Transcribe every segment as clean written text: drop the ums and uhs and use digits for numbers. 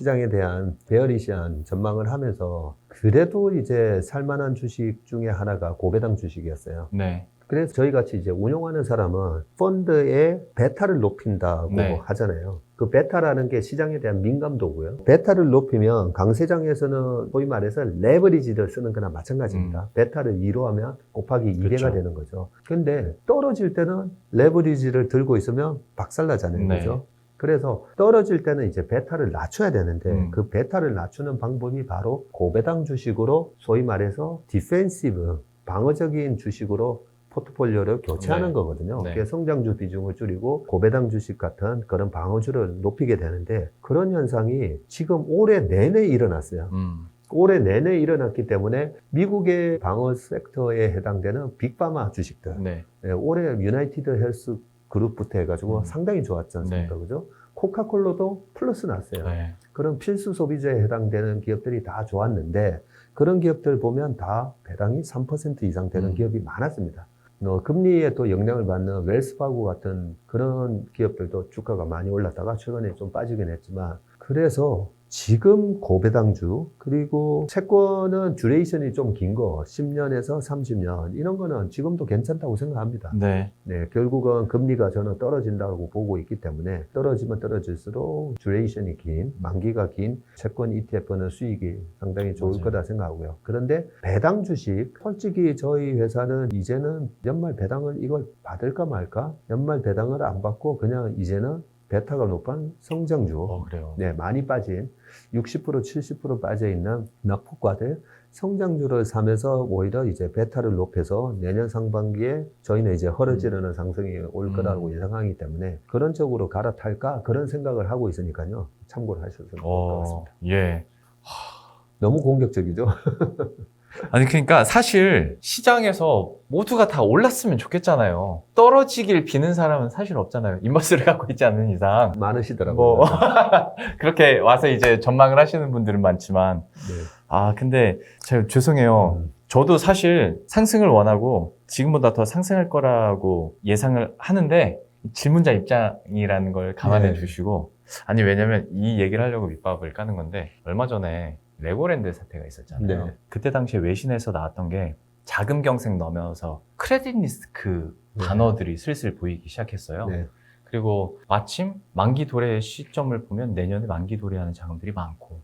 주식시장에 대한 베어리시한 전망을 하면서 그래도 이제 살만한 주식 중에 하나가 고배당 주식이었어요. 네. 그래서 저희 같이 이제 운용하는 사람은 펀드의 베타를 높인다고 네. 하잖아요. 그 베타라는 게 시장에 대한 민감도고요. 베타를 높이면 강세장에서는 소위 말해서 레버리지를 쓰는 거나 마찬가지입니다. 베타를 2로 하면 곱하기 2배가 그렇죠. 되는 거죠. 근데 떨어질 때는 레버리지를 들고 있으면 박살나잖아요. 네. 그죠? 그래서 떨어질 때는 이제 베타를 낮춰야 되는데 그 베타를 낮추는 방법이 바로 고배당 주식으로 소위 말해서 디펜시브, 방어적인 주식으로 포트폴리오를 교체하는 네. 거거든요. 네. 그게 성장주 비중을 줄이고 고배당 주식 같은 그런 방어주를 높이게 되는데 그런 현상이 지금 올해 내내 일어났어요. 올해 내내 일어났기 때문에 미국의 방어 섹터에 해당되는 빅파마 주식들, 네. 올해 유나이티드 헬스 그룹부터 해가지고 상당히 좋았지 않습니까? 네. 그죠? 코카콜라도 플러스 났어요. 네. 그런 필수 소비자에 해당되는 기업들이 다 좋았는데 그런 기업들 보면 다 배당이 3% 이상 되는 기업이 많았습니다. 금리에 또 영향을 받는 웰스파고 같은 그런 기업들도 주가가 많이 올랐다가 최근에 좀 빠지긴 했지만 그래서 지금 고배당주 그리고 채권은 듀레이션이 좀 긴 거 10년에서 30년 이런 거는 지금도 괜찮다고 생각합니다. 네. 네, 결국은 금리가 저는 떨어진다고 보고 있기 때문에 떨어지면 떨어질수록 듀레이션이 긴, 만기가 긴 채권 ETF는 수익이 상당히 좋을 맞아요. 거다 생각하고요. 그런데 배당 주식, 솔직히 저희 회사는 이제는 연말 배당을 이걸 받을까 말까? 연말 배당을 안 받고 그냥 이제는 베타가 높은 성장주, 그래요. 네, 많이 빠진 60%, 70% 빠져 있는 낙폭과들 성장주를 사면서 오히려 이제 베타를 높여서 내년 상반기에 저희는 이제 허러지르는 상승이 올 거라고 예상하기 때문에 그런 쪽으로 갈아탈까 그런 생각을 하고 있으니까요. 참고를 하셔도 좋을 것 같습니다. 예. 너무 공격적이죠? 아니 그러니까 사실 시장에서 모두가 다 올랐으면 좋겠잖아요. 떨어지길 비는 사람은 사실 없잖아요. 인버스를 갖고 있지 않는 이상. 많으시더라고요. 그렇게 와서 이제 전망을 하시는 분들은 많지만 네. 근데 제가 죄송해요. 저도 사실 상승을 원하고 지금보다 더 상승할 거라고 예상을 하는데 질문자 입장이라는 걸 감안해 주시고 아니 왜냐면 이 얘기를 하려고 밑밥을 까는 건데 얼마 전에 레고랜드 사태가 있었잖아요. 네. 그때 당시에 외신에서 나왔던 게 자금 경색 넘어서 크레딧 리스크 단어들이 슬슬 보이기 시작했어요. 네. 그리고 마침 만기 도래 시점을 보면 내년에 만기 도래하는 자금들이 많고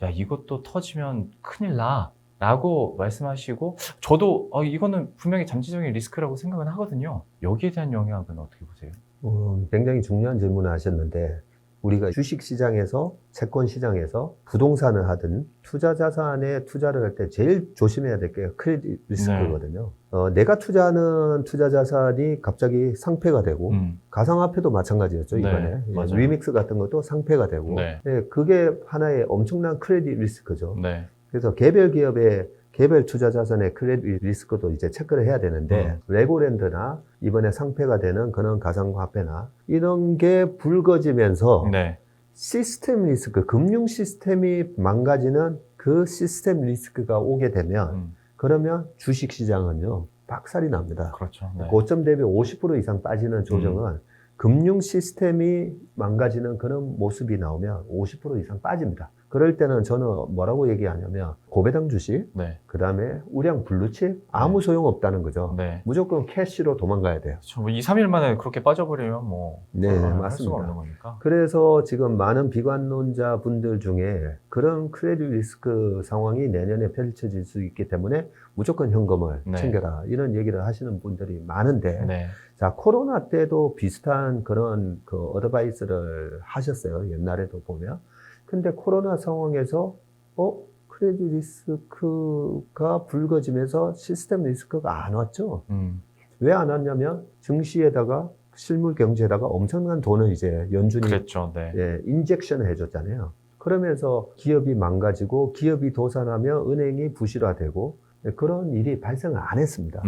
야 이것도 터지면 큰일 나 라고 말씀하시고 저도 이거는 분명히 잠재적인 리스크라고 생각은 하거든요. 여기에 대한 영향은 어떻게 보세요? 굉장히 중요한 질문을 하셨는데 우리가 주식시장에서 채권시장에서 부동산을 하든 투자자산에 투자를 할 때 제일 조심해야 될 게 크레딧 리스크거든요. 내가 투자하는 투자자산이 갑자기 상폐가 되고 가상화폐도 마찬가지였죠. 이번에 맞아요. 리믹스 같은 것도 상폐가 되고 네. 그게 하나의 엄청난 크레딧 리스크죠. 네. 그래서 개별 기업의 개별 투자 자산의 크레딧 리스크도 이제 체크를 해야 되는데 레고랜드나 이번에 상폐가 되는 그런 가상화폐나 이런 게 불거지면서 네. 시스템 리스크, 금융 시스템이 망가지는 그 시스템 리스크가 오게 되면 그러면 주식 시장은요 박살이 납니다. 그렇죠. 네. 고점 대비 50% 이상 빠지는 조정은 금융 시스템이 망가지는 그런 모습이 나오면 50% 이상 빠집니다. 그럴 때는 저는 뭐라고 얘기하냐면 고배당 주식, 네. 그 다음에 우량 블루칩 아무 소용 없다는 거죠. 네. 무조건 캐시로 도망가야 돼요. 그렇죠. 뭐 2, 3일 만에 그렇게 빠져버리면 네, 할 수가 맞습니다. 없는 거니까. 그래서 지금 많은 비관론자 분들 중에 그런 크레딧 리스크 상황이 내년에 펼쳐질 수 있기 때문에 무조건 현금을 네. 챙겨라 이런 얘기를 하시는 분들이 많은데 네. 자, 코로나 때도 비슷한 그런 어드바이스를 하셨어요. 옛날에도 보면. 근데 코로나 상황에서, 크레딧 리스크가 불거지면서 시스템 리스크가 안 왔죠. 왜 안 왔냐면 증시에다가 실물 경제에다가 엄청난 돈을 이제 연준이 그랬죠. 네. 인젝션을 해줬잖아요. 그러면서 기업이 망가지고 기업이 도산하며 은행이 부실화되고 그런 일이 발생을 안 했습니다.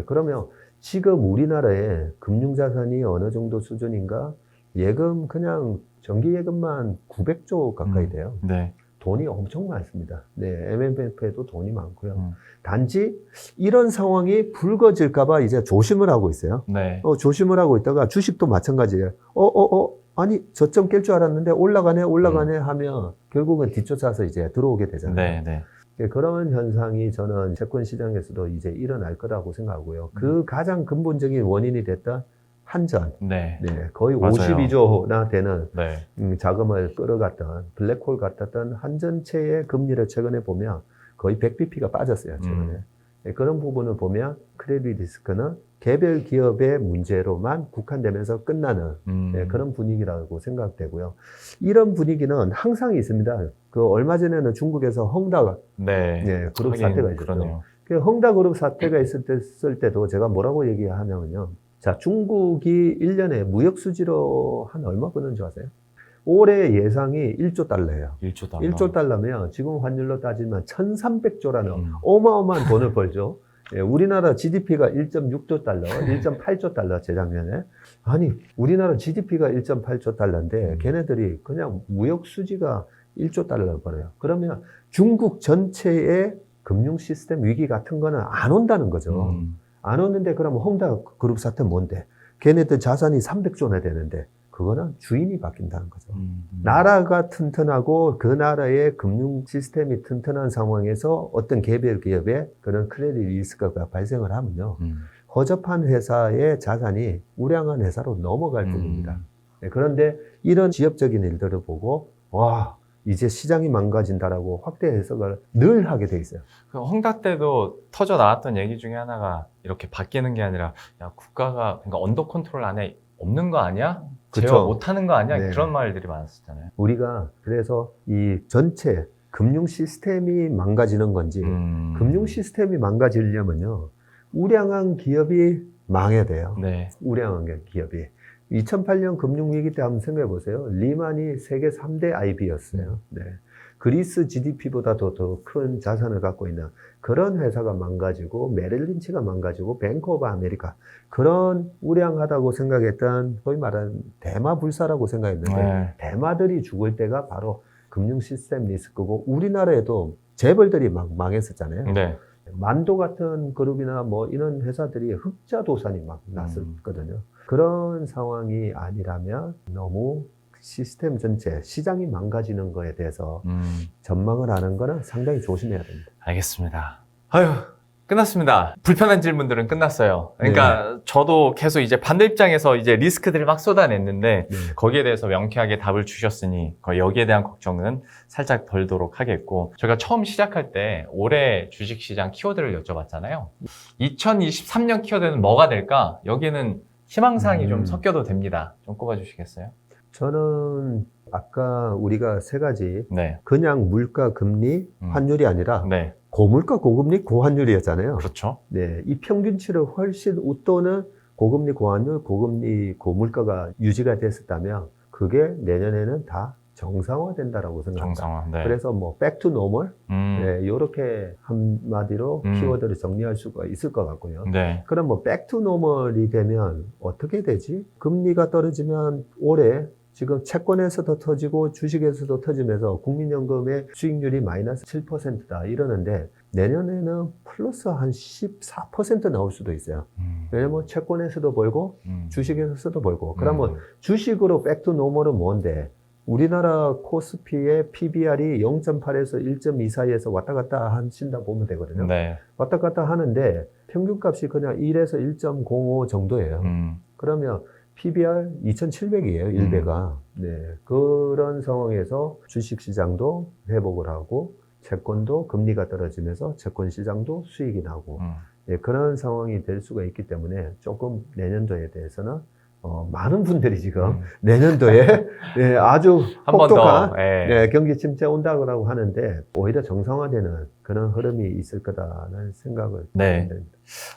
그러면 지금 우리나라에 금융자산이 어느 정도 수준인가? 예금 그냥 정기예금만 900조 가까이 돼요. 네. 돈이 엄청 많습니다. 네, MMF에도 돈이 많고요. 단지 이런 상황이 불거질까봐 이제 조심을 하고 있어요. 네. 조심을 하고 있다가 주식도 마찬가지예요. 아니 저점 깰 줄 알았는데 올라가네 하면 결국은 뒤쫓아서 이제 들어오게 되잖아요. 네. 그런 현상이 저는 채권 시장에서도 이제 일어날 거라고 생각하고요. 그 가장 근본적인 원인이 됐던 한전, 네. 거의 맞아요. 52조나 되는 네. 자금을 끌어갔던 블랙홀 같았던 한전체의 금리를 최근에 보면 거의 100bp가 빠졌어요. 최근에. 그런 부분을 보면 크레딧 리스크는 개별 기업의 문제로만 국한되면서 끝나는 그런 분위기라고 생각되고요. 이런 분위기는 항상 있습니다. 그 얼마 전에는 중국에서 헝다 그룹 사태가 있었죠. 그러네요. 그 헝다 그룹 사태가 있을 때도 제가 뭐라고 얘기하냐면요. 자, 중국이 1년에 무역 수지로 한 얼마 버는 줄 아세요? 올해 예상이 1조 달러예요. 1조 달러. 1조 달러면 지금 환율로 따지면 1,300조라는 어마어마한 돈을 벌죠. 예, 우리나라 GDP가 1.6조 달러, 1.8조 달러 재작년에. 아니, 우리나라 GDP가 1.8조 달러인데 걔네들이 그냥 무역 수지가 1조 달러 벌어요. 그러면 중국 전체의 금융 시스템 위기 같은 거는 안 온다는 거죠. 안 오는데 그러면 헝다 그룹 사태는 뭔데? 걔네들 자산이 300조나 되는데 그거는 주인이 바뀐다는 거죠. 나라가 튼튼하고 그 나라의 금융 시스템이 튼튼한 상황에서 어떤 개별 기업에 그런 크레딧 리스크가 발생을 하면요. 허접한 회사의 자산이 우량한 회사로 넘어갈 뿐입니다. 그런데 이런 지엽적인 일들을 보고 와 이제 시장이 망가진다라고 확대 해석을 늘 하게 돼 있어요. 그 헝다 때도 터져 나왔던 얘기 중에 하나가 이렇게 바뀌는 게 아니라 야 국가가 그러니까 언더 컨트롤 안에 없는 거 아니야? 제어 그쵸. 못하는 거 아니야? 네. 그런 말들이 많았었잖아요. 우리가 그래서 이 전체 금융 시스템이 망가지는 건지 금융 시스템이 망가지려면요 우량한 기업이 망해야 돼요. 네. 우량한 기업이 2008년 금융위기 때 한번 생각해 보세요. 리만이 세계 3대 IB였어요. 네. 그리스 GDP보다 더 큰 자산을 갖고 있는 그런 회사가 망가지고 메릴린치가 망가지고 뱅크 오브 아메리카 그런 우량하다고 생각했던 소위 말하는 대마불사라고 생각했는데 대마들이 죽을 때가 바로 금융 시스템 리스크고 우리나라에도 재벌들이 막 망했었잖아요. 네. 만도 같은 그룹이나 뭐 이런 회사들이 흑자도산이 막 났었거든요. 그런 상황이 아니라면 너무 시스템 전체, 시장이 망가지는 거에 대해서 전망을 하는 거는 상당히 조심해야 됩니다. 알겠습니다. 아유, 끝났습니다. 불편한 질문들은 끝났어요. 그러니까 저도 계속 이제 반대 입장에서 이제 리스크들을 막 쏟아냈는데 거기에 대해서 명쾌하게 답을 주셨으니 여기에 대한 걱정은 살짝 덜도록 하겠고 제가 처음 시작할 때 올해 주식시장 키워드를 여쭤봤잖아요. 2023년 키워드는 뭐가 될까? 여기에는 희망사항이 좀 섞여도 됩니다. 좀 꼽아주시겠어요? 저는 아까 우리가 세 가지 네. 그냥 물가, 금리, 환율이 아니라 네. 고물가, 고금리, 고환율이었잖아요. 그렇죠. 네, 이 평균치를 훨씬 웃도는 고금리, 고환율, 고금리, 고물가가 유지가 됐었다면 그게 내년에는 다 정상화된다라고 생각합니다. 정상화. 네. 그래서 뭐 back to normal 네, 이렇게 한마디로 키워드를 정리할 수가 있을 것 같고요. 네. 그럼 뭐 back to normal이 되면 어떻게 되지? 금리가 떨어지면 올해 지금 채권에서도 터지고 주식에서도 터지면서 국민연금의 수익률이 마이너스 7%다 이러는데 내년에는 플러스 한 14% 나올 수도 있어요. 왜냐면 채권에서도 벌고 주식에서도 벌고 그러면 주식으로 back to normal은 뭔데? 우리나라 코스피의 PBR이 0.8에서 1.2 사이에서 왔다 갔다 하신다 보면 되거든요. 네. 왔다 갔다 하는데 평균값이 그냥 1에서 1.05 정도예요. 그러면 PBR 2,700이에요, 1배가. 네. 그런 상황에서 주식시장도 회복을 하고 채권도 금리가 떨어지면서 채권시장도 수익이 나고 예, 그런 상황이 될 수가 있기 때문에 조금 내년도에 대해서는 많은 분들이 지금 내년도에 예, 아주 한 번 더 혹독한 예, 경기 침체 온다고 하는데 오히려 정상화되는 그런 흐름이 있을 거다라는 생각을 네. 합니다.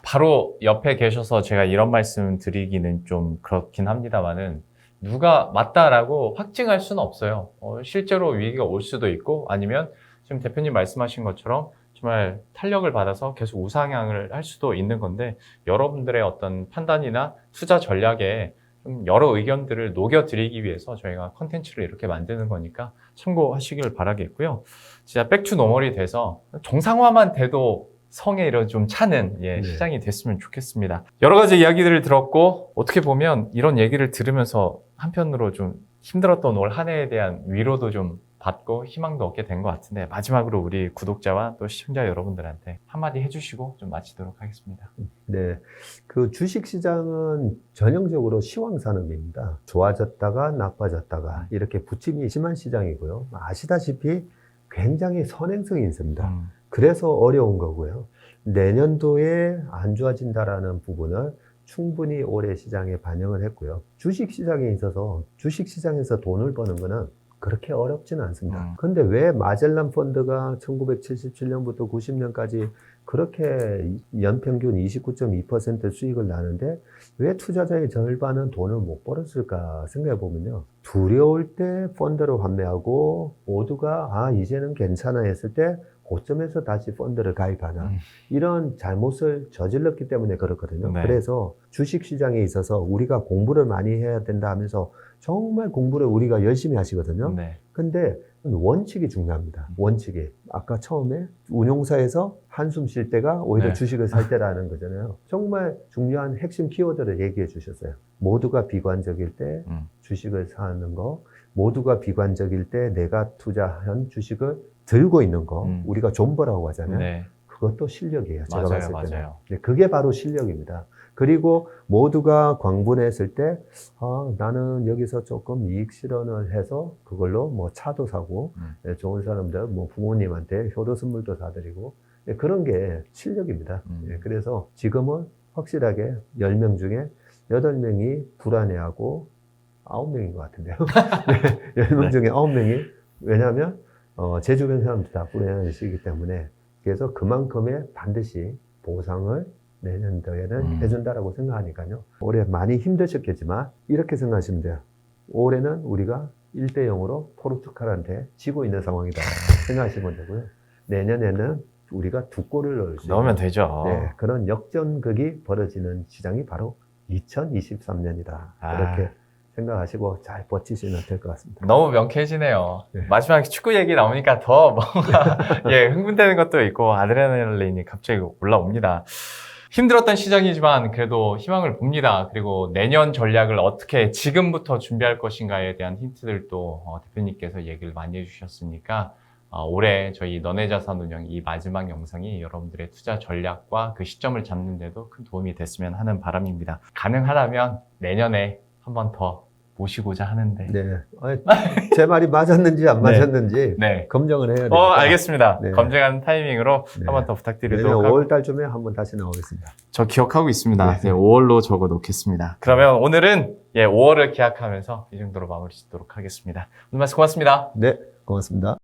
바로 옆에 계셔서 제가 이런 말씀 드리기는 좀 그렇긴 합니다만은 누가 맞다라고 확증할 수는 없어요. 실제로 위기가 올 수도 있고 아니면 지금 대표님 말씀하신 것처럼 정말 탄력을 받아서 계속 우상향을 할 수도 있는 건데 여러분들의 어떤 판단이나 투자 전략에 좀 여러 의견들을 녹여드리기 위해서 저희가 컨텐츠를 이렇게 만드는 거니까 참고하시길 바라겠고요. 진짜 백투 노멀이 돼서 정상화만 돼도 성에 이런 좀 차는 네. 시장이 됐으면 좋겠습니다. 여러 가지 이야기들을 들었고 어떻게 보면 이런 얘기를 들으면서 한편으로 좀 힘들었던 올 한 해에 대한 위로도 좀 받고 희망도 얻게 된 것 같은데 마지막으로 우리 구독자와 또 시청자 여러분들한테 한마디 해주시고 좀 마치도록 하겠습니다. 네, 그 주식시장은 전형적으로 시황산업입니다. 좋아졌다가 나빠졌다가 이렇게 부침이 심한 시장이고요. 아시다시피 굉장히 선행성이 있습니다. 그래서 어려운 거고요. 내년도에 안 좋아진다라는 부분을 충분히 올해 시장에 반영을 했고요. 주식시장에 있어서 주식시장에서 돈을 버는 거는 그렇게 어렵지는 않습니다. 근데 왜 마젤란 펀드가 1977년부터 90년까지 그렇게 연평균 29.2% 수익을 나는데 왜 투자자의 절반은 돈을 못 벌었을까 생각해 보면요. 두려울 때 펀드를 환매하고 모두가 이제는 괜찮아 했을 때 고점에서 다시 펀드를 가입하는 이런 잘못을 저질렀기 때문에 그렇거든요. 네. 그래서 주식시장에 있어서 우리가 공부를 많이 해야 된다 하면서 정말 공부를 우리가 열심히 하시거든요. 네. 근데 원칙이 중요합니다. 원칙이. 아까 처음에 운용사에서 한숨 쉴 때가 오히려 네. 주식을 살 때라는 거잖아요. 정말 중요한 핵심 키워드를 얘기해 주셨어요. 모두가 비관적일 때 주식을 사는 거, 모두가 비관적일 때 내가 투자한 주식을 들고 있는 거, 우리가 존버라고 하잖아요. 네. 그것도 실력이에요. 제가 맞아요, 봤을 때는. 맞아요. 네, 그게 바로 실력입니다. 그리고 모두가 광분했을 때, 나는 여기서 조금 이익 실현을 해서 그걸로 뭐 차도 사고, 좋은 사람들, 뭐 부모님한테 효도 선물도 사드리고, 그런 게 실력입니다. 그래서 지금은 확실하게 10명 중에 8명이 불안해하고 9명인 것 같은데요. 네, 10명 중에 9명이, 왜냐하면, 제 주변 사람들 다 불안해하시기 때문에, 그래서 그만큼의 반드시 보상을 내년도에는 해준다라고 생각하니까요. 올해 많이 힘드셨겠지만 이렇게 생각하시면 돼요. 올해는 우리가 1대 0으로 포르투갈한테 지고 있는 상황이다 생각하시면 되고요. 내년에는 우리가 2골을 넣을 수 넣으면 있는 되죠. 네, 그런 역전극이 벌어지는 시장이 바로 2023년이다. 이렇게 생각하시고 잘 버티시면 될 것 같습니다. 너무 명쾌해지네요. 네. 마지막에 축구 얘기 나오니까 더 뭔가 흥분되는 것도 있고 아드레날린이 갑자기 올라옵니다. 힘들었던 시장이지만 그래도 희망을 봅니다. 그리고 내년 전략을 어떻게 지금부터 준비할 것인가에 대한 힌트들도 대표님께서 얘기를 많이 해주셨으니까 올해 저희 너네 자산 운영 이 마지막 영상이 여러분들의 투자 전략과 그 시점을 잡는 데도 큰 도움이 됐으면 하는 바람입니다. 가능하다면 내년에 한 번 더 모시고자 하는데. 네. 제 말이 맞았는지 안 맞았는지 네. 검증을 해야 됩니다. 알겠습니다. 네. 검증하는 타이밍으로 네. 한 번 더 내년 부탁드리도록 하고. 5월 달쯤에 한번 다시 나오겠습니다. 저 기억하고 있습니다. 네. 5월로 적어 놓겠습니다. 그러면 오늘은 5월을 기약하면서 이 정도로 마무리 짓도록 하겠습니다. 오늘 말씀 고맙습니다. 네, 고맙습니다.